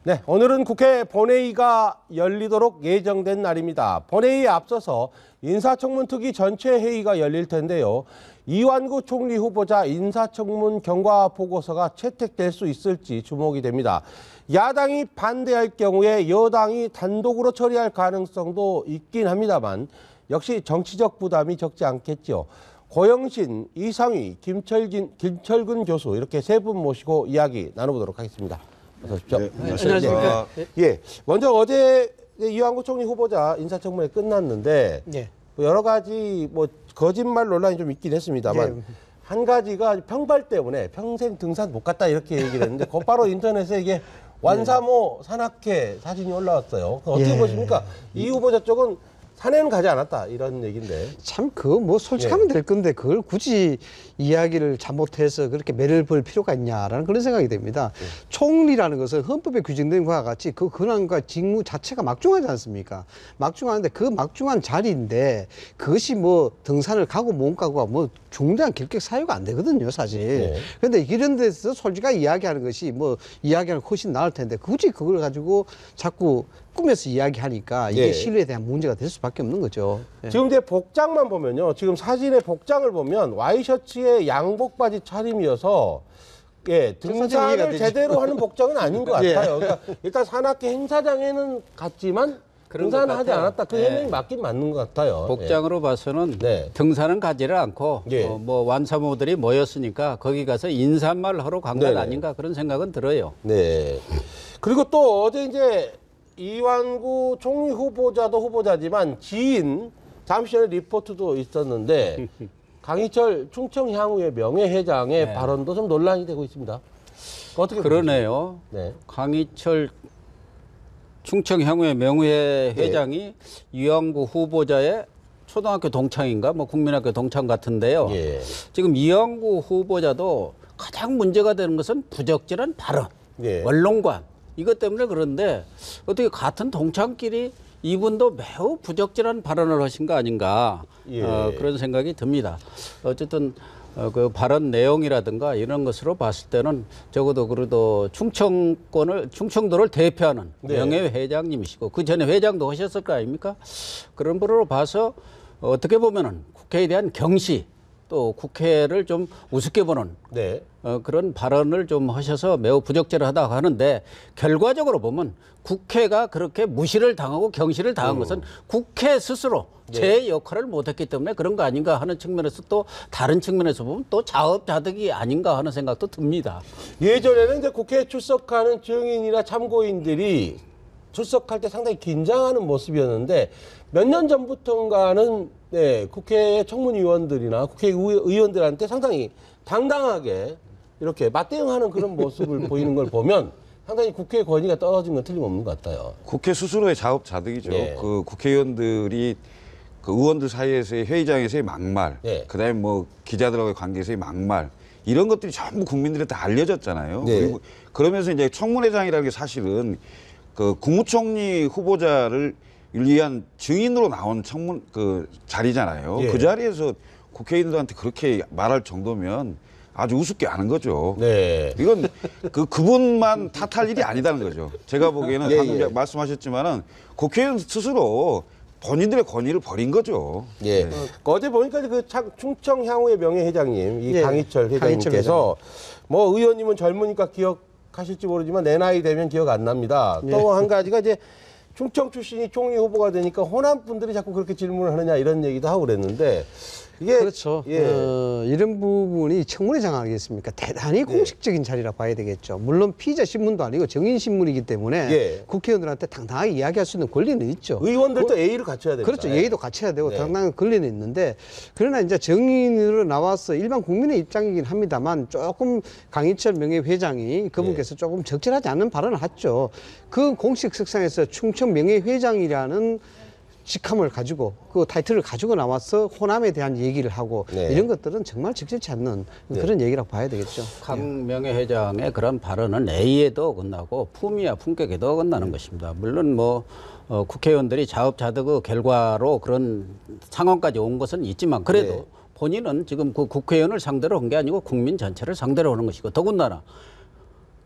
네, 오늘은 국회 본회의가 열리도록 예정된 날입니다. 본회의에 앞서서 인사청문 특위 전체 회의가 열릴 텐데요. 이완구 총리 후보자 인사청문 경과 보고서가 채택될 수 있을지 주목이 됩니다. 야당이 반대할 경우에 여당이 단독으로 처리할 가능성도 있긴 합니다만 역시 정치적 부담이 적지 않겠죠. 고영신, 이상휘, 김철근 교수 이렇게 세 분 모시고 이야기 나눠보도록 하겠습니다. 어서 오십시오. 네, 안녕하십니까. 예, 먼저 어제 이완구 총리 후보자 인사청문회 끝났는데 예. 여러 가지 뭐 거짓말 논란이 좀 있긴 했습니다만 한 가지가 평발 때문에 평생 등산 못 갔다 이렇게 얘기를 했는데 곧바로 인터넷에 이게 완사모 산악회 사진이 올라왔어요. 어떻게 보십니까? 이 후보자 쪽은 산에는 가지 않았다 이런 얘기인데. 참 그거 뭐 솔직하면 될 건데 그걸 굳이 이야기를 잘못해서 그렇게 매를 볼 필요가 있냐라는 그런 생각이 됩니다. 총리라는 것은 헌법에 규정된 것과 같이 그 권한과 직무 자체가 막중하지 않습니까? 막중한데 그 막중한 자리인데 그것이 뭐 등산을 가고 못 가고가 뭐 중대한 결격 사유가 안 되거든요, 사실. 그런데 이런 데서 솔직하게 이야기하는 것이 뭐 이야기하는 훨씬 나을 텐데 굳이 그걸 가지고 자꾸 꾸며서 이야기하니까 이게 신뢰에 대한 문제가 될 수밖에 없는 거죠. 지금 이제 복장만 보면요. 지금 사진의 복장을 보면 와이셔츠에 양복 바지 차림이어서 등산을 제대로 하는 복장은 아닌 것 같아요. 그러니까 일단 산악회 행사장에는 갔지만 등산을 하지 않았다. 그 해명이 맞긴 맞는 것 같아요. 복장으로 봐서는 등산은 가지를 않고 뭐 완사모들이 모였으니까 거기 가서 인사말 하러 간 것 아닌가 그런 생각은 들어요. 네. 그리고 또 어제 이제 이완구 총리 후보자도 후보자지만 지인 잠시 전에 리포트도 있었는데 강희철 충청향후의 명예회장의 발언도 좀 논란이 되고 있습니다. 어떻게 그러네요. 강희철 충청향후의 명예회장이 이완구 후보자의 초등학교 동창인가 뭐 국민학교 동창 같은데요. 지금 이완구 후보자도 가장 문제가 되는 것은 부적절한 발언, 언론관 이것 때문에 그런데 어떻게 같은 동창끼리 이분도 매우 부적절한 발언을 하신 거 아닌가 그런 생각이 듭니다. 어쨌든 그 발언 내용이라든가 이런 것으로 봤을 때는 적어도 그래도 충청도를 대표하는 명예회장님이시고 그 전에 회장도 하셨을 거 아닙니까? 그런 분으로 봐서 어떻게 보면은 국회에 대한 경시 또 국회를 좀 우습게 보는 그런 발언을 좀 하셔서 매우 부적절하다고 하는데 결과적으로 보면 국회가 그렇게 무시를 당하고 경시를 당한 것은 국회 스스로 제 역할을 못했기 때문에 그런 거 아닌가 하는 측면에서 또 다른 측면에서 보면 또 자업자득이 아닌가 하는 생각도 듭니다. 예전에는 이제 국회에 출석하는 증인이나 참고인들이 출석할 때 상당히 긴장하는 모습이었는데 몇 년 전부터인가는 국회 청문위원들이나 국회의원들한테 상당히 당당하게 이렇게 맞대응하는 그런 모습을 보이는 걸 보면 상당히 국회의 권위가 떨어진 건 틀림없는 것 같아요. 국회 스스로의 자업자득이죠. 그 국회의원들이 그 의원들 사이에서의 회의장에서의 막말, 그다음에 뭐 기자들과의 관계에서의 막말 이런 것들이 전부 국민들한테 알려졌잖아요. 그리고 그러면서 이제 청문회장이라는 게 사실은 그 국무총리 후보자를 위한 증인으로 나온 청문 그 자리잖아요. 그 자리에서 국회의원들한테 그렇게 말할 정도면 아주 우습게 아는 거죠. 이건 그분만 탓할 일이 아니다는 거죠. 제가 보기에는 방금 말씀하셨지만은 국회의원 스스로 본인들의 권위를 버린 거죠. 어제 보니까 그 충청향후의 명예회장님 이 강희철 회장님께서 뭐 의원님은 젊으니까 기억하실지 모르지만 내 나이 되면 기억 안 납니다. 또 한 가지가 이제 충청 출신이 총리 후보가 되니까 호남 분들이 자꾸 그렇게 질문을 하느냐 이런 얘기도 하고 그랬는데 이게 그렇죠. 이런 부분이 청문회장 아니겠습니까? 대단히 공식적인 자리라 봐야 되겠죠. 물론 피의자 신문도 아니고 정인 신문이기 때문에 국회의원들한테 당당하게 이야기할 수 있는 권리는 있죠. 의원들도 예의를 갖춰야 됩니다. 그렇죠. 예의도 갖춰야 되고 당당한 권리는 있는데 그러나 이제 정인으로 나와서 일반 국민의 입장이긴 합니다만 조금 강희철 명예회장이 그분께서 조금 적절하지 않은 발언을 했죠. 그 공식 석상에서 충청 명예회장이라는 직함을 가지고 그 타이틀을 가지고 나와서 호남에 대한 얘기를 하고 이런 것들은 정말 적절치 않는 그런 얘기라고 봐야 되겠죠. 강 명예회장의 그런 발언은 예의에도 어긋나고 품위와 품격에도 어긋나는 것입니다. 물론 뭐 국회의원들이 자업자득의 결과로 그런 상황까지 온 것은 있지만 그래도 본인은 지금 그 국회의원을 상대로 한 게 아니고 국민 전체를 상대로 하는 것이고 더군다나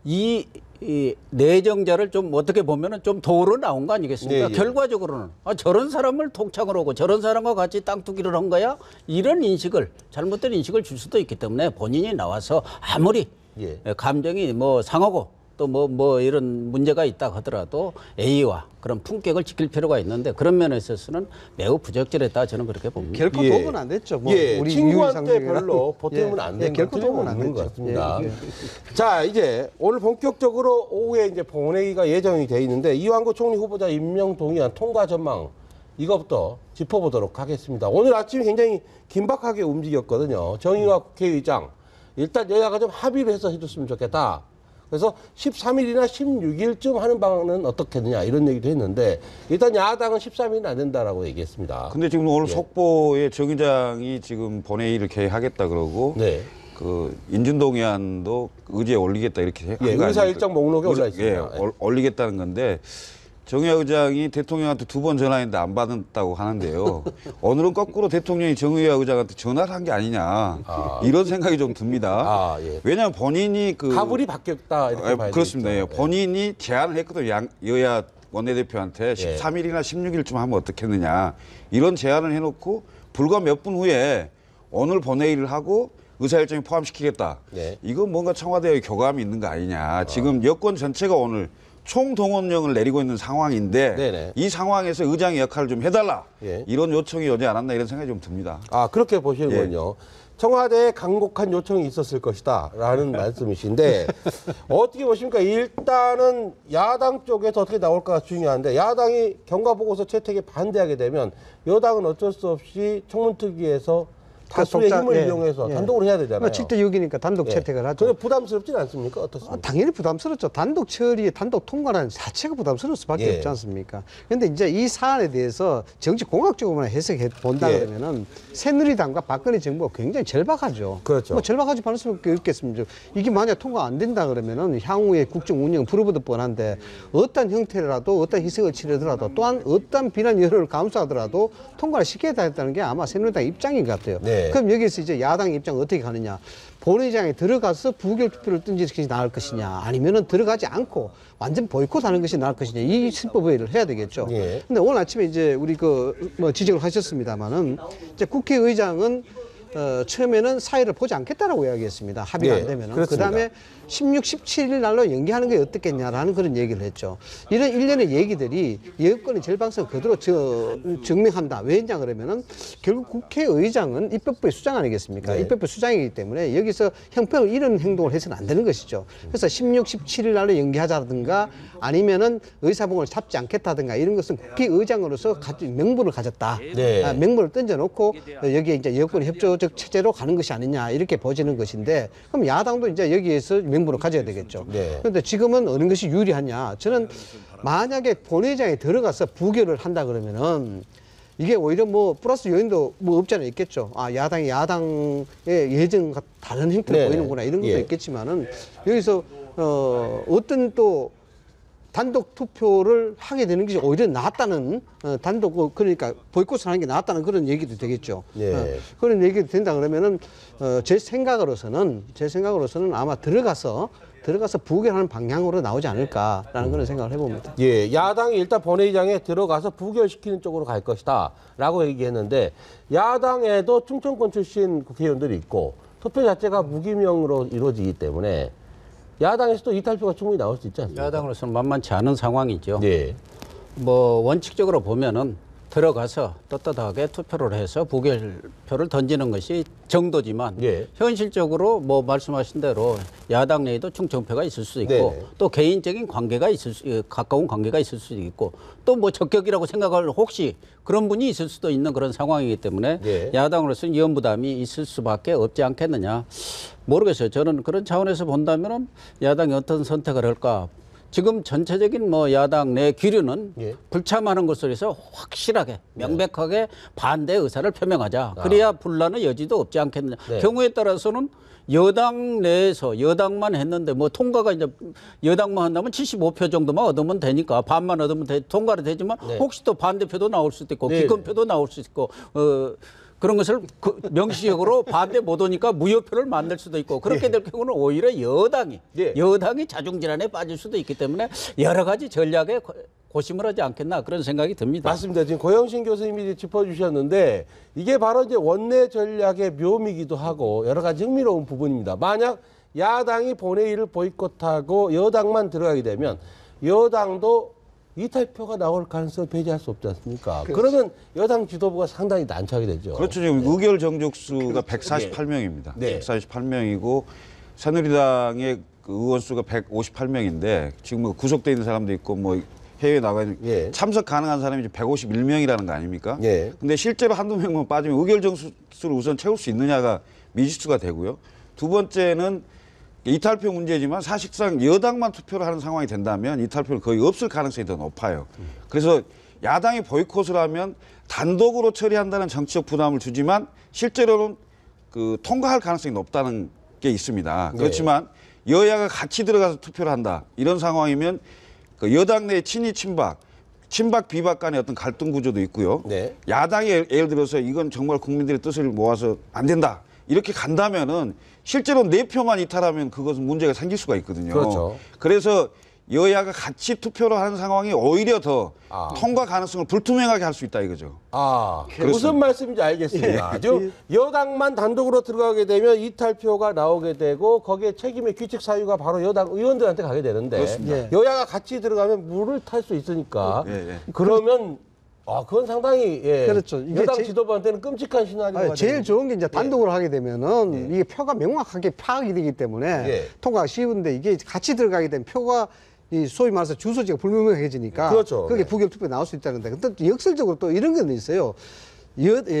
이 이 내정자를 좀 어떻게 보면은 좀 도로 나온 거 아니겠습니까? 네, 예. 결과적으로는 저런 사람을 통창을 하고 저런 사람과 같이 땅 투기를 한 거야? 이런 인식을 잘못된 인식을 줄 수도 있기 때문에 본인이 나와서 아무리 예. 감정이 뭐 상하고 또 뭐 이런 문제가 있다 하더라도 A와 그런 품격을 지킬 필요가 있는데 그런 면에 있어서는 매우 부적절했다 저는 그렇게 봅니다. 결코 예. 도움은 안 됐죠. 뭐 예, 우리 친구한테 유유상종이랑. 별로 보탬은 안 된 결코 도움은 안 것 됐죠. 같습니다. 예, 예. 자, 이제 오늘 본격적으로 오후에 이제 본회의가 예정이 돼 있는데 이완구 총리 후보자 임명 동의안 통과 전망 이것부터 짚어보도록 하겠습니다. 오늘 아침에 굉장히 긴박하게 움직였거든요. 정의화 국회의장 일단 여야가 좀 합의를 해서 해줬으면 좋겠다. 그래서 13일이나 16일쯤 하는 방안은 어떻겠느냐 이런 얘기도 했는데 일단 야당은 13일은 안 된다라고 얘기했습니다. 근데 지금 오늘 예. 속보에 정 의장이 지금 본회의를 개하겠다 그러고 네. 그 인준동 의안도 의제에 올리겠다 이렇게 한 예, 거 의사 아닙니까? 일정 목록에 올라 있습니다. 예, 올리겠다는 건데 정의화 의장이 대통령한테 2번 전화했는데 안 받았다고 하는데요. 오늘은 거꾸로 대통령이 정의화 의장한테 전화를 한 게 아니냐 이런 생각이 좀 듭니다. 아, 예. 왜냐하면 본인이 그 가불이 바뀌었다 이렇게 봐야 그렇습니다. 되겠죠. 예. 본인이 제안을 했거든요. 여야 원내대표한테 예. 13일이나 16일쯤 하면 어떻겠느냐 이런 제안을 해놓고 불과 몇 분 후에 오늘 본회의를 하고 의사일정에 포함시키겠다. 네. 이건 뭔가 청와대의 교감이 있는 거 아니냐. 지금 여권 전체가 오늘 총동원령을 내리고 있는 상황인데 네네. 이 상황에서 의장의 역할을 좀 해달라. 예. 이런 요청이 오지 않았나 이런 생각이 좀 듭니다. 아, 그렇게 보시는군요. 청와대에 강곡한 요청이 있었을 것이다 라는 말씀이신데 어떻게 보십니까? 일단은 야당 쪽에서 어떻게 나올까가 중요한데 야당이 경과보고서 채택에 반대하게 되면 여당은 어쩔 수 없이 총문특위에서 다수의 독자, 힘을 예, 이용해서 예. 단독으로 해야 되잖아요. 7대 6이니까 단독 채택을 하죠. 그게 부담스럽진 않습니까? 어떻습니까? 당연히 부담스럽죠. 단독 처리, 단독 통과라는 자체가 부담스러울 수밖에 예. 없지 않습니까? 그런데 이제 이 사안에 대해서 정치 공학적으로만 해석해 본다 예. 그러면은 새누리당과 박근혜 정부가 굉장히 절박하죠. 그렇죠. 뭐 절박하지 않을 수밖에 없겠습니다. 이게 만약 통과 안 된다 그러면은 향후에 국정 운영 불어보듯 뻔한데 어떤 형태라도 어떤 희생을 치르더라도 또한 어떤 비난 여론을 감수하더라도 통과를 시켜야 된다는 게 아마 새누리당 입장인 것 같아요. 네. 그럼 여기서 이제 야당 입장 어떻게 가느냐? 본회의장에 들어가서 부결 투표를 던지는 것이 나을 것이냐, 아니면은 들어가지 않고 완전 보이콧하는 것이 나을 것이냐, 이 실법회의를 해야 되겠죠. 예. 근데 오늘 아침에 이제 우리 뭐 지적을 하셨습니다만은 이제 국회의장은 처음에는 사의를 보지 않겠다라고 이야기했습니다. 합의가 예, 안 되면은. 그렇습니다. 그다음에 16, 17일 날로 연기하는 게 어떻겠냐라는 그런 얘기를 했죠. 이런 일련의 얘기들이 여권의 절박성을 그대로 증명한다. 왜냐 그러면은 결국 국회의장은 입법부의 수장 아니겠습니까? 네. 입법부 수장이기 때문에 여기서 형평을 잃은 행동을 해서는 안 되는 것이죠. 그래서 16, 17일 날로 연기하자든가 아니면은 의사봉을 잡지 않겠다든가 이런 것은 국회의장으로서 명분을 가졌다. 네. 명분을 던져놓고 여기에 이제 여권의 협조적 체제로 가는 것이 아니냐 이렇게 보지는 것인데 그럼 야당도 이제 여기에서 명분을 가져야 되겠죠. 네. 그런데 지금은 어느 것이 유리하냐? 저는 만약에 본회의장에 들어가서 부결을 한다 그러면은 이게 오히려 뭐 플러스 요인도 뭐 없지 않아 있겠죠. 아, 야당이 야당의 예정과 다른 형태를 네네. 보이는구나 이런 것도 예. 있겠지만은 여기서 어떤 또 단독 투표를 하게 되는 것이 오히려 낫다는 단독 그러니까 보이콧을 하는 게 낫다는 그런 얘기도 되겠죠. 예. 그런 얘기도 된다 그러면은 제 생각으로서는 아마 들어가서 부결하는 방향으로 나오지 않을까라는 그런 생각을 해봅니다. 예, 야당이 일단 본회의장에 들어가서 부결시키는 쪽으로 갈 것이다 라고 얘기했는데 야당에도 충청권 출신 국회의원들이 있고 투표 자체가 무기명으로 이루어지기 때문에 야당에서도 이탈표가 충분히 나올 수 있지 않습니까? 야당으로서는 만만치 않은 상황이죠. 예. 뭐 원칙적으로 보면은 들어가서 떳떳하게 투표를 해서 부결표를 던지는 것이 정도지만 예. 현실적으로 뭐 말씀하신 대로 야당 내에도 충청표가 있을 수 있고 네네. 또 개인적인 관계가 가까운 관계가 있을 수 있고 또 뭐 적격이라고 생각할 혹시 그런 분이 있을 수도 있는 그런 상황이기 때문에 예. 야당으로서는 위험 부담이 있을 수밖에 없지 않겠느냐 모르겠어요. 저는 그런 차원에서 본다면은 야당이 어떤 선택을 할까. 지금 전체적인 뭐 야당 내 기류는 예. 불참하는 것으로 해서 확실하게 명백하게 반대 의사를 표명하자. 그래야 분란의 여지도 없지 않겠느냐. 네. 경우에 따라서는 여당 내에서 여당만 했는데 뭐 통과가 이제 여당만 한다면 75표 정도만 얻으면 되니까 반만 얻으면 통과는 되지만 네. 혹시 또 반대표도 나올 수도 있고 네. 기권표도 나올 수 있고 그런 것을 명시적으로 반대 못 오니까 무효표를 만들 수도 있고 그렇게 될 경우는 오히려 여당이 자중질환에 빠질 수도 있기 때문에 여러 가지 전략에 고심을 하지 않겠나 그런 생각이 듭니다. 맞습니다. 지금 고영신 교수님이 짚어주셨는데 이게 바로 이제 원내 전략의 묘미이기도 하고 여러 가지 흥미로운 부분입니다. 만약 야당이 본회의를 보이콧하고 여당만 들어가게 되면 여당도 이탈표가 나올 가능성을 배제할 수 없지 않습니까? 그렇죠. 그러면 여당 지도부가 상당히 난처하게 되죠. 그렇죠. 지금 의결 정족수가 148명입니다. 네. 148명이고 새누리당의 그 의원 수가 158명인데 지금 뭐 구속돼 있는 사람도 있고 뭐 해외에 나가 있는 참석 가능한 사람이 이제 151명이라는 거 아닙니까? 근데 실제로 한두 명만 빠지면 의결 정수를 우선 채울 수 있느냐가 미지수가 되고요. 두 번째는 이탈표 문제지만 사실상 여당만 투표를 하는 상황이 된다면 이탈표는 거의 없을 가능성이 더 높아요. 그래서 야당이 보이콧을 하면 단독으로 처리한다는 정치적 부담을 주지만 실제로는 그 통과할 가능성이 높다는 게 있습니다. 그렇지만 여야가 같이 들어가서 투표를 한다. 이런 상황이면 그 여당 내 친이 친박 비박 간의 어떤 갈등 구조도 있고요. 야당이 예를 들어서 이건 정말 국민들의 뜻을 모아서 안 된다. 이렇게 간다면은 실제로 4표만 이탈하면 그것은 문제가 생길 수가 있거든요. 그렇죠. 그래서 여야가 같이 투표를 하는 상황이 오히려 더 통과 가능성을 불투명하게 할 수 있다 이거죠. 무슨 말씀인지 알겠습니다. 지금 여당만 단독으로 들어가게 되면 이탈표가 나오게 되고 거기에 책임의 규칙 사유가 바로 여당 의원들한테 가게 되는데 여야가 같이 들어가면 물을 탈 수 있으니까 그러면 그건 상당히 그렇죠. 이게 여당 지도부한테는 끔찍한 시나리오가 제일 좋은 게 이제 단독으로 하게 되면은 이게 표가 명확하게 파악이 되기 때문에 통과가 쉬운데 이게 같이 들어가게 되면 표가 이 소위 말해서 주소지가 불명확해지니까 그렇죠. 그게 부결 투표에 나올 수 있다는데 근데 역설적으로 또 이런 건 있어요.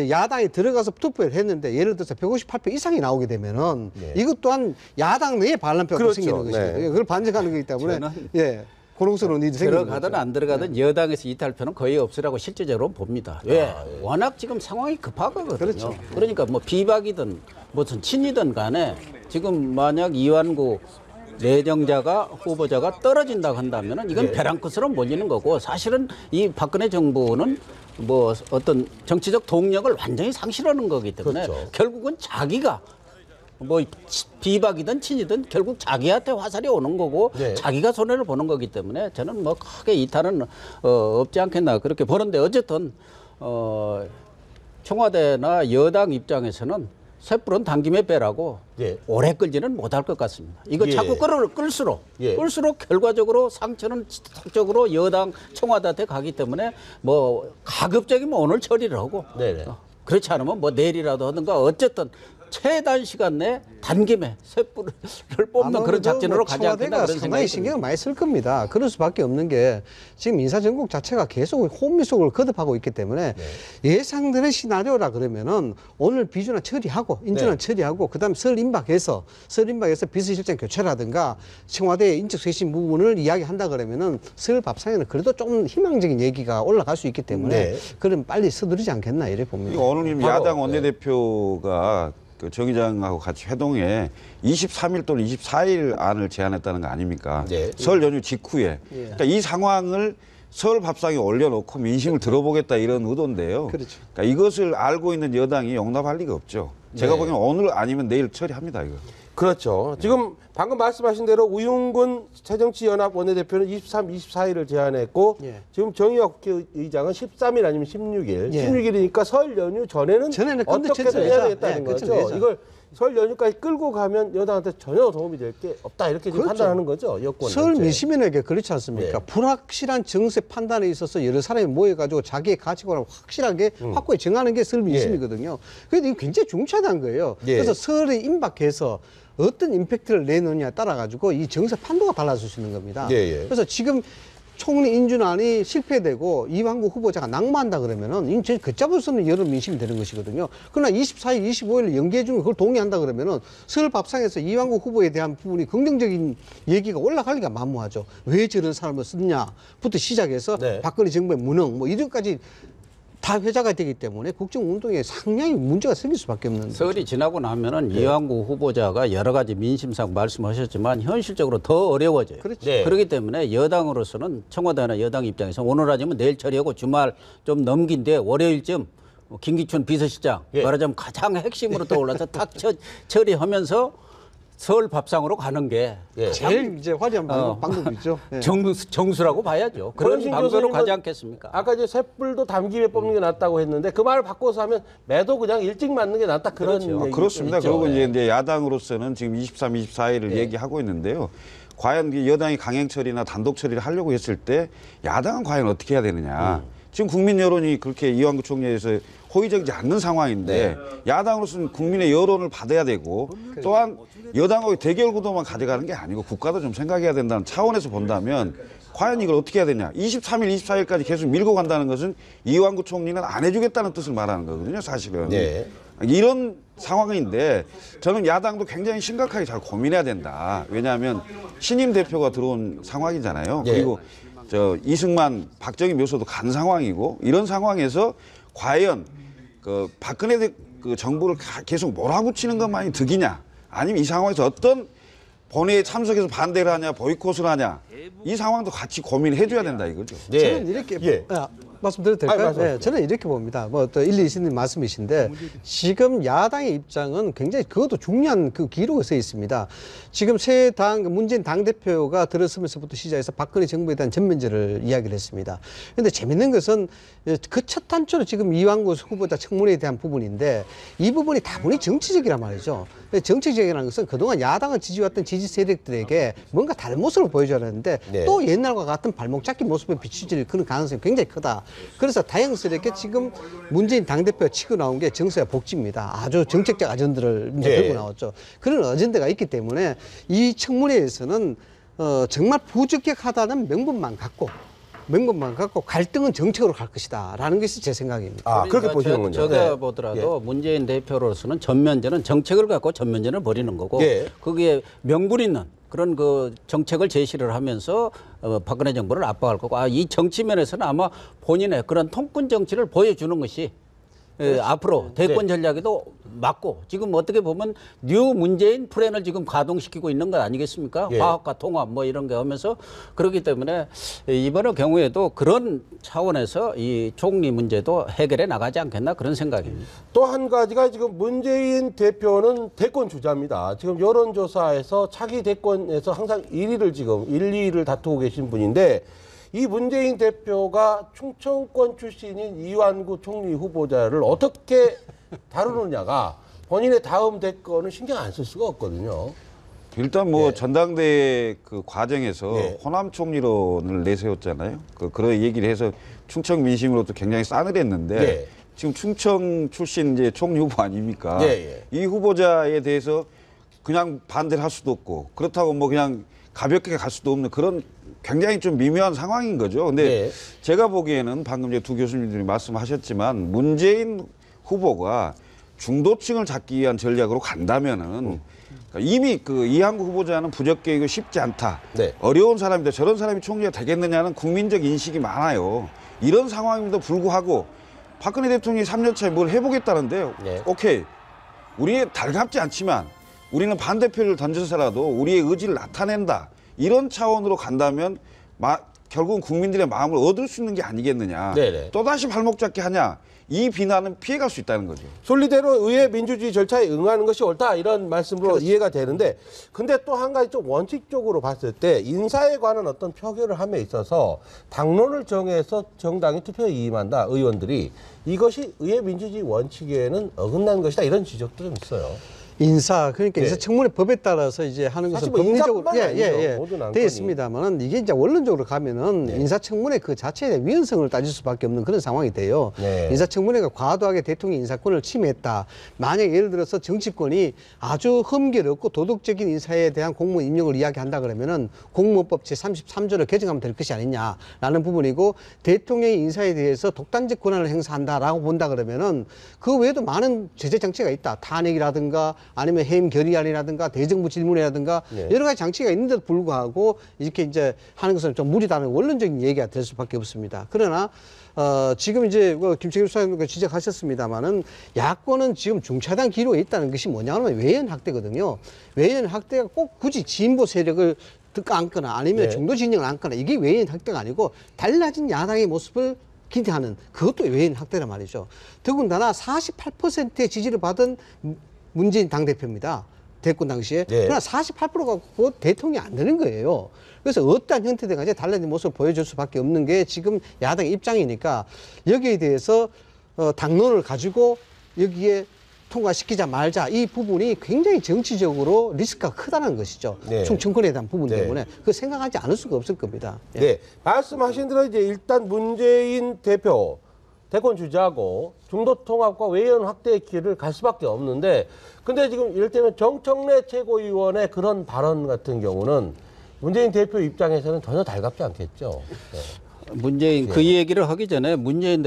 야당이 들어가서 투표를 했는데 예를 들어서 158표 이상이 나오게 되면은 이것 또한 야당 내에 반란표가 생기는 것이거든요. 그걸 반증하는 거기 때문에 고롱스러운 일이 생기는 거죠. 들어가든 안 들어가든 여당에서 이탈표는 거의 없으라고 실질적으로 봅니다. 워낙 지금 상황이 급하거든요. 그렇죠. 그러니까 뭐 비박이든 무슨 친이든 간에 지금 만약 이완구 내정자가 후보자가 떨어진다고 한다면은 이건 벼랑 끝으로 몰리는 거고 사실은 이 박근혜 정부는 뭐 어떤 정치적 동력을 완전히 상실하는 거기 때문에 결국은 자기가 뭐 비박이든 친이든 결국 자기한테 화살이 오는 거고 자기가 손해를 보는 거기 때문에 저는 뭐 크게 이탈은 없지 않겠나 그렇게 보는데 어쨌든 청와대나 여당 입장에서는 쇳불은 당김에 빼라고 오래 끌지는 못할 것 같습니다. 이거 자꾸 끌수록 결과적으로 상처는 지속적으로 여당 청와대한테 가기 때문에 뭐 가급적이면 오늘 처리를 하고 그렇지 않으면 뭐 내일이라도 하든가 어쨌든 최단 시간 내 단김에 쇳불을 뽑는 그런 작전으로 가지 않겠나 그런 생각이 신경을 많이 쓸 겁니다. 그럴 수밖에 없는 게 지금 인사정국 자체가 계속 혼미속을 거듭하고 있기 때문에 예상되는 시나리오라 그러면은 오늘 비준화 처리하고 인준화 처리하고 그다음 설 임박해서 비서실장 교체라든가 청와대의 인적 쇄신 부분을 이야기한다 그러면은 설 밥상에는 그래도 좀 희망적인 얘기가 올라갈 수 있기 때문에 그럼 빨리 서두르지 않겠나 이래 봅니다. 오늘 야당 원내대표가 그 정 의장하고 같이 회동에 23일 또는 24일 안을 제안했다는 거 아닙니까? 설 연휴 직후에. 그러니까 이 상황을 설 밥상에 올려놓고 민심을 들어보겠다 이런 의도인데요. 그러니까 이것을 알고 있는 여당이 용납할 리가 없죠. 제가 보기에는 오늘 아니면 내일 처리합니다, 이거. 그렇죠. 지금 방금 말씀하신 대로 우윤근 새정치연합 원내대표는 23, 24일을 제안했고 지금 정의학 국회의장은 13일 아니면 16일. 16일이니까 설 연휴 전에는 어떻게든 해야 되겠다는 거죠. 이걸 설 연휴까지 끌고 가면 여당한테 전혀 도움이 될 게 없다 이렇게 지금 판단하는 거죠. 여권 설 민심인에게 그렇지 않습니까? 불확실한 정세 판단에 있어서 여러 사람이 모여가지고 자기의 가치관을 확실하게 확고히 정하는 게 설 민심이거든요. 그런데 이거 굉장히 중차대한 거예요. 그래서 설에 임박해서 어떤 임팩트를 내느냐에 따라 가지고 이 정세 판도가 달라질 수 있는 겁니다. 그래서 지금 총리 인준안이 실패되고 이완구 후보자가 낙마한다 그러면은 걷잡아서는 여러 민심이 되는 것이거든요. 그러나 24일, 25일 연계 중에 그걸 동의한다 그러면은 설 밥상에서 이완구 후보에 대한 부분이 긍정적인 얘기가 올라갈 리가 만무하죠. 왜 저런 사람을 썼냐부터 시작해서 박근혜 정부의 무능 뭐 이런까지 다 회자가 되기 때문에 국정운동에 상당히 문제가 생길 수밖에 없는 설이 지나고 나면은 이완구 후보자가 여러 가지 민심상 말씀하셨지만 현실적으로 더 어려워져요. 그렇기 때문에 여당으로서는 청와대나 여당 입장에서 오늘 아니면 내일 처리하고 주말 좀 넘긴 뒤에 월요일쯤 김기춘 비서실장 예. 말하자면 가장 핵심으로 떠올라서 탁 처리하면서 서울 밥상으로 가는 게 예. 제일 이제 화려한 방법이죠. 예. 정수라고 봐야죠. 그런 권은신 방법으로 교수님은 가지 않겠습니까? 아까 이제 쇳불도 담김에 뽑는 게 낫다고 했는데 그 말을 바꿔서 하면 매도 그냥 일찍 맞는 게 낫다 그런 그렇죠. 얘기 그렇습니다. 있죠. 그리고 예. 이제 야당으로서는 지금 23, 24일을 얘기하고 있는데요. 과연 이 여당이 강행 처리나 단독 처리를 하려고 했을 때 야당은 과연 어떻게 해야 되느냐. 지금 국민 여론이 그렇게 이완구 총리에서 호의적이지 않는 상황인데 야당으로서는 국민의 여론을 받아야 되고 또한 여당하고 대결 구도만 가져가는 게 아니고 국가도 좀 생각해야 된다는 차원에서 본다면 과연 이걸 어떻게 해야 되냐. 23일, 24일까지 계속 밀고 간다는 것은 이완구 총리는 안 해주겠다는 뜻을 말하는 거거든요, 사실은. 네. 이런 상황인데 저는 야당도 굉장히 심각하게 잘 고민해야 된다. 왜냐하면 신임 대표가 들어온 상황이잖아요. 그리고 저 이승만, 박정희 묘소도 간 상황이고 이런 상황에서 과연 그 박근혜 그 정부를 계속 몰아붙이는 것만이 득이냐 아니면 이 상황에서 어떤 본회의에 참석해서 반대를 하냐 보이콧을 하냐 이 상황도 같이 고민해 줘야 된다 이거죠. 네. 저는 이렇게 말씀드려도 될까요? 말씀하십시오. 네, 저는 이렇게 봅니다. 뭐 또 일리 있는 말씀이신데 지금 야당의 입장은 굉장히 그것도 중요한 그 기록에 서 있습니다. 지금 새 당 문재인 당대표가 들어서면서부터 시작해서 박근혜 정부에 대한 전면제를 이야기를 했습니다. 그런데 재밌는 것은 그 첫 단추로 지금 이완구 후보자 청문회에 대한 부분인데 이 부분이 다분히 정치적이란 말이죠. 정치적이라는 것은 그동안 야당을 지지해왔던 지지 세력들에게 뭔가 다른 모습을 보여줘야 하는데 또 옛날과 같은 발목 잡기 모습에 비추질 그런 가능성이 굉장히 크다. 그래서 다행스럽게 지금 문재인 당대표가 치고 나온 게 정서야 복지입니다. 아주 정책적 아젠다를 이제 들고 나왔죠. 그런 어젠다가 있기 때문에 이 청문회에서는 정말 부적격하다는 명분만 갖고 갈등은 정책으로 갈 것이다라는 것이 제 생각입니다. 아, 그렇게 그러니까 보시는군요. 제가 네. 보더라도 문재인 대표로서는 전면제는 정책을 갖고 전면제를 벌이는 거고 예. 거기에 명분 있는 그런 그 정책을 제시를 하면서 박근혜 정부를 압박할 거고 이 정치 면에서는 아마 본인의 그런 통큰 정치를 보여주는 것이 앞으로 대권 전략에도 맞고 지금 어떻게 보면 뉴 문재인 플랜을 지금 가동시키고 있는 것 아니겠습니까? 예. 화합과 통합 뭐 이런 게 하면서 그렇기 때문에 이번의 경우에도 그런 차원에서 이 총리 문제도 해결해 나가지 않겠나 그런 생각입니다. 또 한 가지가 지금 문재인 대표는 대권 주자입니다. 지금 여론조사에서 차기 대권에서 항상 1위를 지금 1, 2위를 다투고 계신 분인데 이 문재인 대표가 충청권 출신인 이완구 총리 후보자를 어떻게 다루느냐가 본인의 다음 대권을 신경 안 쓸 수가 없거든요. 일단 뭐 전당대회 그 과정에서 호남 총리론을 내세웠잖아요. 그런 얘기를 해서 충청 민심으로도 굉장히 싸늘했는데 지금 충청 출신 이제 총리 후보 아닙니까? 이 후보자에 대해서 그냥 반대를 할 수도 없고 그렇다고 뭐 그냥 가볍게 갈 수도 없는 그런 굉장히 좀 미묘한 상황인 거죠. 근데 제가 보기에는 방금 이제 두 교수님들이 말씀하셨지만 문재인 후보가 중도층을 잡기 위한 전략으로 간다면은 이미 그 이완구 후보자는 부적격이고 쉽지 않다. 어려운 사람인데 저런 사람이 총리가 되겠느냐는 국민적 인식이 많아요. 이런 상황임에도 불구하고 박근혜 대통령이 3년 차에 뭘 해보겠다는데요. 오케이. 우리 달갑지 않지만 우리는 반대표를 던져서라도 우리의 의지를 나타낸다. 이런 차원으로 간다면 결국은 국민들의 마음을 얻을 수 있는 게 아니겠느냐. 또다시 발목 잡기 하냐. 이 비난은 피해갈 수 있다는 거죠. 순리대로 의회 민주주의 절차에 응하는 것이 옳다 이런 말씀으로 이해가 되는데 근데 또 한 가지 좀 원칙적으로 봤을 때 인사에 관한 어떤 표결을 함에 있어서 당론을 정해서 정당이 투표에 임한다 의원들이 이것이 의회 민주주의 원칙에는 어긋난 것이다 이런 지적도 좀 있어요. 인사 그러니까 인사청문회 법에 따라서 이제 하는 것은 뭐 법리적으로 모든 안건이. 되어 있습니다만은 이게 이제 원론적으로 가면은 인사청문회 그 자체에 대한 위헌성을 따질 수밖에 없는 그런 상황이 돼요. 인사청문회가 과도하게 대통령 인사권을 침해했다. 만약 예를 들어서 정치권이 아주 흠결없고 도덕적인 인사에 대한 공무원 임명을 이야기한다 그러면은 공무원법 제33조를 개정하면 될 것이 아니냐라는 부분이고 대통령의 인사에 대해서 독단적 권한을 행사한다라고 본다 그러면은 그 외에도 많은 제재 장치가 있다. 탄핵이라든가 아니면 해임 결의안이라든가 대정부 질문이라든가 여러 가지 장치가 있는데도 불구하고 이렇게 이제 하는 것은 좀 무리다는 원론적인 얘기가 될 수밖에 없습니다. 그러나 지금 이제 김책일 수사님도 지적하셨습니다만은 야권은 지금 중차단 기로에 있다는 것이 뭐냐 하면 외연 학대거든요. 외연 학대가 꼭 굳이 진보 세력을 안거나 아니면 중도 진영을 안거나 이게 외연 학대가 아니고 달라진 야당의 모습을 기대하는 그것도 외인 확대란 말이죠. 더군다나 48%의 지지를 받은 문재인 당대표입니다. 대권 당시에. 네. 그러나 48%가 곧 대통령이 안 되는 거예요. 그래서 어떠한 형태든 간에 달라진 모습을 보여줄 수밖에 없는 게 지금 야당의 입장이니까 여기에 대해서 당론을 가지고 여기에 통과시키자 말자 이 부분이 굉장히 정치적으로 리스크가 크다는 것이죠. 네. 총선거에 대한 부분 네. 때문에 그 생각하지 않을 수가 없을 겁니다. 예. 네, 말씀하신 대로 이제 일단 문재인 대표 대권 주자고 중도 통합과 외연 확대의 길을 갈 수밖에 없는데, 근데 지금 이를테면 정청래 최고위원의 그런 발언 같은 경우는 문재인 대표 입장에서는 전혀 달갑지 않겠죠. 네. 문재인 그 얘기를 하기 전에 문재인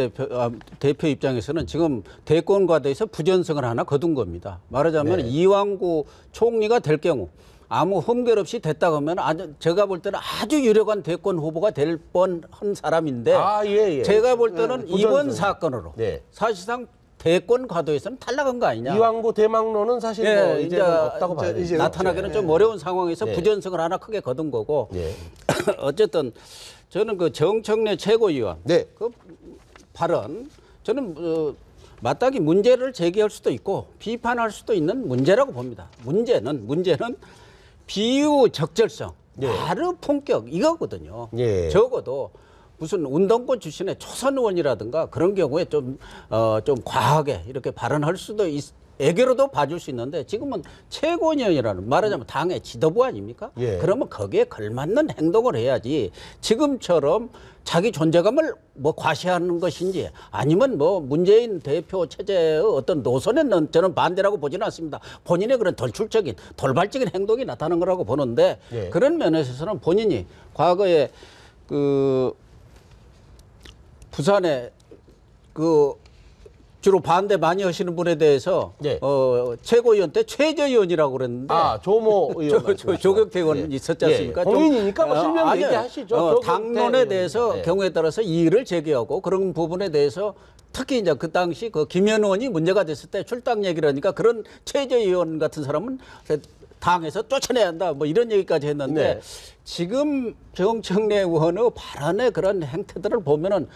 대표 입장에서는 지금 대권과 대해서 부전성을 하나 거둔 겁니다. 말하자면 네. 이완구 총리가 될 경우 아무 흠결 없이 됐다 그러면 제가 볼 때는 아주 유력한 대권 후보가 될 뻔한 사람인데 예. 제가 볼 때는 부전성. 이번 사건으로 네. 사실상 대권 과도에서는 탈락한 거 아니냐. 이왕구 대망론은 사실 뭐 이제 없다고 봐야 되죠. 이제 나타나기는 좀 어려운 상황에서 네. 부전성을 하나 크게 거둔 거고 네. 어쨌든 저는 그 정청래 최고위원 네. 그 발언 저는 마땅히 문제를 제기할 수도 있고 비판할 수도 있는 문제라고 봅니다. 문제는 비유 적절성, 바로 품격 이거거든요. 예. 적어도 무슨 운동권 출신의 초선 의원이라든가 그런 경우에 좀 과하게 이렇게 발언할 수도 애교로도 봐줄 수 있는데 지금은 최고위원이라는 말하자면 당의 지도부 아닙니까? 예. 그러면 거기에 걸맞는 행동을 해야지 지금처럼 자기 존재감을 뭐 과시하는 것인지 아니면 뭐 문재인 대표 체제의 어떤 노선에는 저는 반대라고 보지는 않습니다. 본인의 그런 돌발적인 행동이 나타나는 거라고 보는데 예. 그런 면에서는 본인이 과거에 그 부산에 그 주로 반대 많이 하시는 분에 대해서 네. 최고위원 때 최저위원이라고 그랬는데 조모 의원 조경태 의원 있었지 않습니까? 공인이니까 뭐 실명 아니요. 얘기하시죠. 조경태 당론에 의원. 대해서 네. 경우에 따라서 이의를 제기하고 그런 부분에 대해서 특히 이제 그 당시 그 김현 의원이 문제가 됐을 때 출당 얘기를 하니까 그런 최저위원 같은 사람은 당에서 쫓아내야 한다 뭐 이런 얘기까지 했는데 네. 지금 정청래 의원의 발언의 그런 행태들을 보면은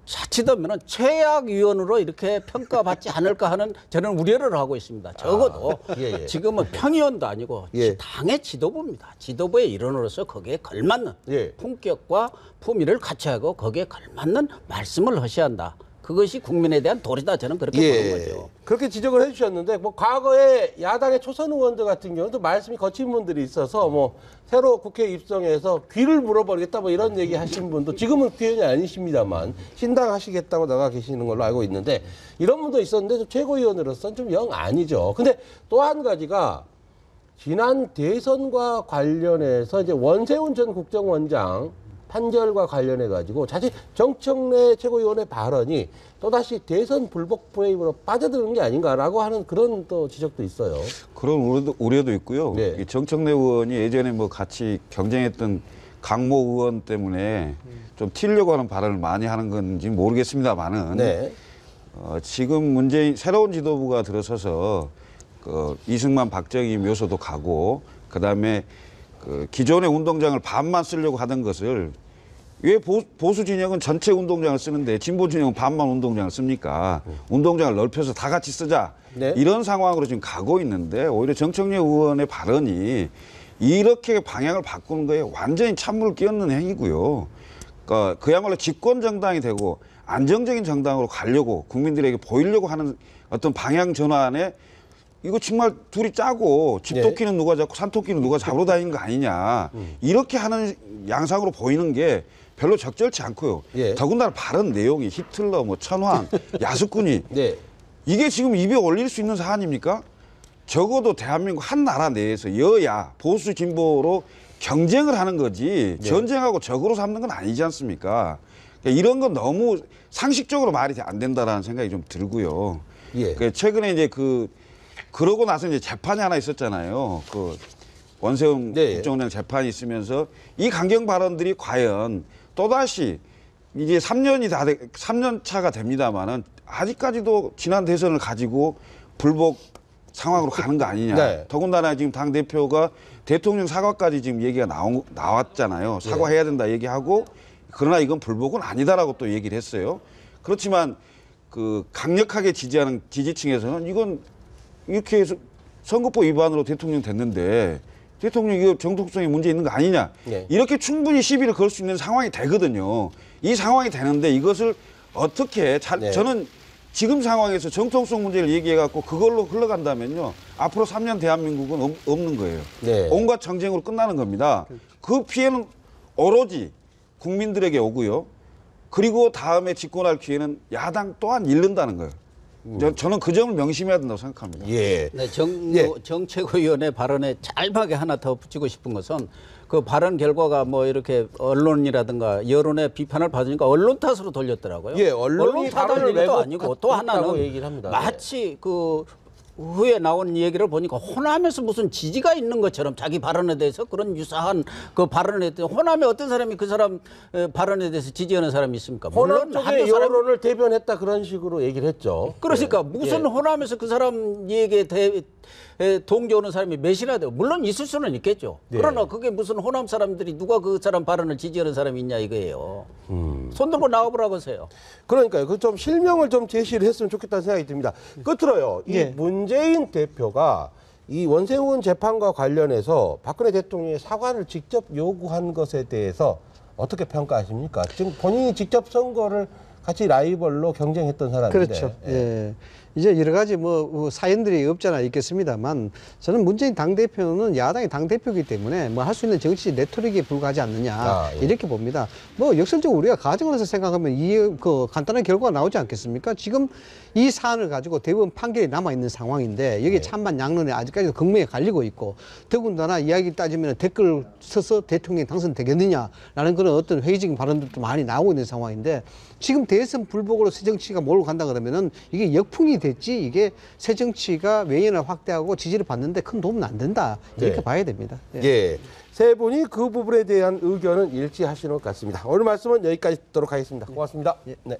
자칫하면 최악위원으로 이렇게 평가받지 않을까 하는 저는 우려를 하고 있습니다. 적어도 예. 지금은 평의원도 아니고 예. 당의 지도부입니다. 지도부의 일원으로서 거기에 걸맞는 예. 품격과 품위를 갖춰야 하고 거기에 걸맞는 말씀을 하셔야 한다. 그것이 국민에 대한 도리다 저는 그렇게 보는 거죠. 그렇게 지적을 해주셨는데 뭐 과거에 야당의 초선 의원들 같은 경우도 말씀이 거친 분들이 있어서 뭐 새로 국회에 입성해서 귀를 물어버리겠다 뭐 이런 얘기 하신 분도 지금은 국회의원이 아니십니다만 신당하시겠다고 나가 계시는 걸로 알고 있는데 이런 분도 있었는데 좀 최고위원으로서는 좀 영 아니죠. 근데 또 한 가지가 지난 대선과 관련해서 이제 원세훈 전 국정원장 판결과 관련해 가지고 사실 정청래 최고위원의 발언이 또다시 대선 불복 프레임으로 빠져드는 게 아닌가라고 하는 그런 또 지적도 있어요. 그런 우려도 있고요. 네. 이 정청래 의원이 예전에 뭐 같이 경쟁했던 강모 의원 때문에 좀 튀려고 하는 발언을 많이 하는 건지 모르겠습니다만은 네. 지금 문재인 새로운 지도부가 들어서서 그 이승만 박정희 묘소도 가고 그다음에 그 기존의 운동장을 반만 쓰려고 하던 것을 왜 보수 진영은 전체 운동장을 쓰는데 진보 진영은 반만 운동장을 씁니까? 운동장을 넓혀서 다 같이 쓰자. 네. 이런 상황으로 지금 가고 있는데 오히려 정청래 의원의 발언이 이렇게 방향을 바꾸는 거에 완전히 찬물을 끼얹는 행위고요. 그러니까 그야말로 집권 정당이 되고 안정적인 정당으로 가려고 국민들에게 보이려고 하는 어떤 방향 전환에 이거 정말 둘이 짜고 집토끼는 누가 잡고 산토끼는 누가 잡으러 다니는 거 아니냐. 이렇게 하는 양상으로 보이는 게 별로 적절치 않고요. 예. 더군다나 발언 내용이 히틀러, 뭐 천황, 야수꾼이 네. 이게 지금 입에 올릴 수 있는 사안입니까? 적어도 대한민국 한 나라 내에서 여야, 보수, 진보로 경쟁을 하는 거지 전쟁하고 적으로 삼는 건 아니지 않습니까? 그러니까 이런 건 너무 상식적으로 말이 안 된다라는 생각이 좀 들고요. 예. 그러니까 최근에 이제 그러고 나서 이제 재판이 하나 있었잖아요. 그 원세훈 국정원장 재판이 있으면서 이 강경 발언들이 과연 또다시 이제 3년 차가 됩니다만은 아직까지도 지난 대선을 가지고 불복 상황으로 가는 거 아니냐. 네. 더군다나 지금 당 대표가 대통령 사과까지 지금 얘기가 나왔잖아요. 사과해야 된다 얘기하고 그러나 이건 불복은 아니다라고 또 얘기를 했어요. 그렇지만 그 강력하게 지지하는 지지층에서는 이건 이렇게 해서 선거법 위반으로 대통령 됐는데 대통령 이거 정통성에 문제 있는 거 아니냐. 네. 이렇게 충분히 시비를 걸 수 있는 상황이 되거든요. 이 상황이 되는데 이것을 어떻게 네. 저는 지금 상황에서 정통성 문제를 얘기해갖고 그걸로 흘러간다면요. 앞으로 3년 대한민국은 없는 거예요. 네. 온갖 정쟁으로 끝나는 겁니다. 그 피해는 오로지 국민들에게 오고요. 그리고 다음에 집권할 기회는 야당 또한 잃는다는 거예요. 저는 그 점을 명심해야 된다고 생각합니다. 예. 네, 예. 정책위원회 발언에 짤막에 하나 더 붙이고 싶은 것은 그 발언 결과가 뭐 이렇게 언론이라든가 여론의 비판을 받으니까 언론 탓으로 돌렸더라고요. 예, 언론이 탓을 발언을 얘기도 왜곡 아니고 또 하나는 얘기를 합니다. 마치 그 후에 나온 얘기를 보니까 호남에서 무슨 지지가 있는 것처럼 자기 발언에 대해서 그런 유사한 그 발언에 대해서 호남에 어떤 사람이 그 사람 발언에 대해서 지지하는 사람이 있습니까? 호남 물론 쪽의 한두 사람 여론을 대변했다 그런 식으로 얘기를 했죠. 그러니까 예. 무슨 예. 호남에서 그 사람 얘기에 동조하는 사람이 몇이나 돼요. 물론 있을 수는 있겠죠. 네. 그러나 그게 무슨 호남 사람들이 누가 그 사람 발언을 지지하는 사람이 있냐 이거예요. 손 들고 나와보라고 하세요. 그러니까요. 그 좀 실명을 좀 제시를 했으면 좋겠다는 생각이 듭니다. 끝으로요. 이 예. 문재인 대표가 이 원세훈 재판과 관련해서 박근혜 대통령의 사과를 직접 요구한 것에 대해서 어떻게 평가하십니까? 지금 본인이 직접 선거를 같이 라이벌로 경쟁했던 사람인데. 그렇죠. 예. 이제 여러 가지 뭐 사연들이 없잖아 있겠습니다만 저는 문재인 당대표는 야당의 당대표이기 때문에 뭐 할 수 있는 정치 레토릭에 불과하지 않느냐 예. 이렇게 봅니다. 뭐 역설적으로 우리가 가정을 해서 생각하면 그 간단한 결과가 나오지 않겠습니까? 지금 이 사안을 가지고 대법원 판결이 남아있는 상황인데 여기 찬반 양론에 아직까지도 극명히 갈리고 있고 더군다나 이야기 따지면 댓글 써서 대통령이 당선되겠느냐라는 그런 어떤 회의적인 발언들도 많이 나오고 있는 상황인데 지금 대선 불복으로 새정치가 몰고 간다 그러면은 이게 역풍이 됐지 이게 새정치가 외연을 확대하고 지지를 받는데 큰 도움은 안 된다 이렇게 네. 봐야 됩니다. 예. 예. 세 분이 그 부분에 대한 의견은 일치하시는 것 같습니다. 오늘 말씀은 여기까지 듣도록 하겠습니다. 고맙습니다. 네.